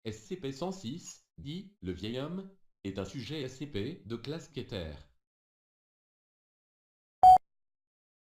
SCP-106, dit « Le vieil homme », est un sujet SCP de classe Keter.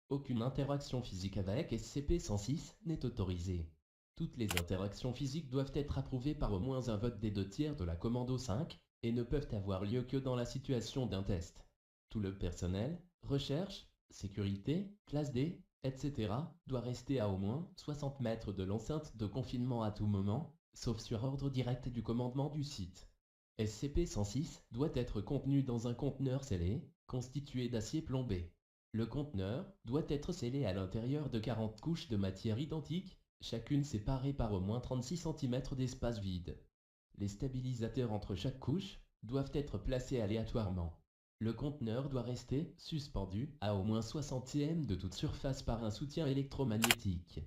Aucune interaction physique avec SCP-106 n'est autorisée. Toutes les interactions physiques doivent être approuvées par au moins un vote des 2/3 de la Commando 5 et ne peuvent avoir lieu que dans la situation d'un test. Tout le personnel, recherche, sécurité, classe D, etc. doit rester à au moins 60 mètres de l'enceinte de confinement à tout moment, sauf sur ordre direct du commandement du site. SCP-106 doit être contenu dans un conteneur scellé, constitué d'acier plombé. Le conteneur doit être scellé à l'intérieur de 40 couches de matière identique, chacune séparée par au moins 36 cm d'espace vide. Les stabilisateurs entre chaque couche doivent être placés aléatoirement. Le conteneur doit rester suspendu à au moins 60 cm de toute surface par un soutien électromagnétique.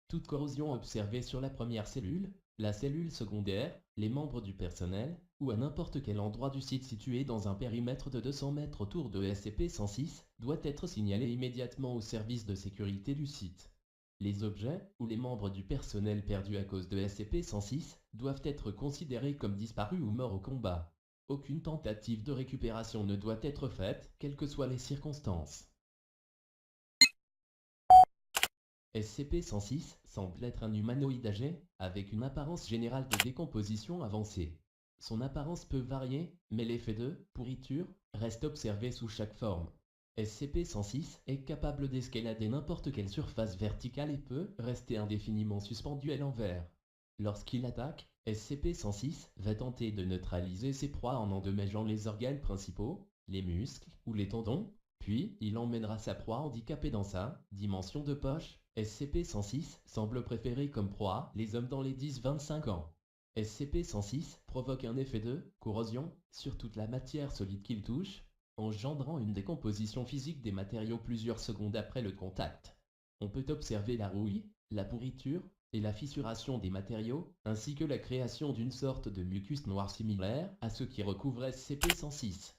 Toute corrosion observée sur la première cellule, la cellule secondaire, les membres du personnel, ou à n'importe quel endroit du site situé dans un périmètre de 200 mètres autour de SCP-106, doit être signalée immédiatement au service de sécurité du site. Les objets ou les membres du personnel perdus à cause de SCP-106 doivent être considérés comme disparus ou morts au combat. Aucune tentative de récupération ne doit être faite, quelles que soient les circonstances. SCP-106 semble être un humanoïde âgé, avec une apparence générale de décomposition avancée. Son apparence peut varier, mais l'effet de pourriture reste observé sous chaque forme. SCP-106 est capable d'escalader n'importe quelle surface verticale et peut rester indéfiniment suspendu à l'envers. Lorsqu'il attaque, SCP-106 va tenter de neutraliser ses proies en endommageant les organes principaux, les muscles ou les tendons, puis il emmènera sa proie handicapée dans sa dimension de poche. SCP-106 semble préférer comme proie les hommes dans les 10-25 ans. SCP-106 provoque un effet de corrosion sur toute la matière solide qu'il touche, engendrant une décomposition physique des matériaux plusieurs secondes après le contact. On peut observer la rouille, la pourriture et la fissuration des matériaux, ainsi que la création d'une sorte de mucus noir similaire à ce qui recouvre SCP-106.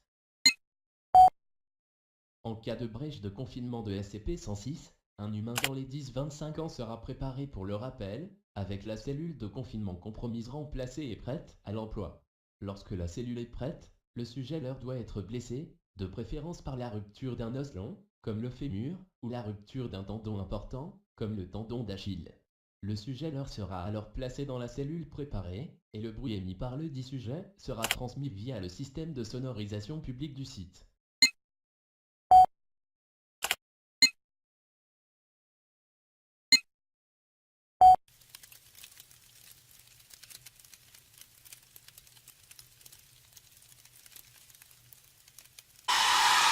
En cas de brèche de confinement de SCP-106, un humain dans les 10-25 ans sera préparé pour le rappel, avec la cellule de confinement compromise remplacée et prête à l'emploi. Lorsque la cellule est prête, le sujet leur doit être blessé, de préférence par la rupture d'un os long, comme le fémur, ou la rupture d'un tendon important, comme le tendon d'Achille. Le sujet leur sera alors placé dans la cellule préparée, et le bruit émis par le dit sujet sera transmis via le système de sonorisation public du site.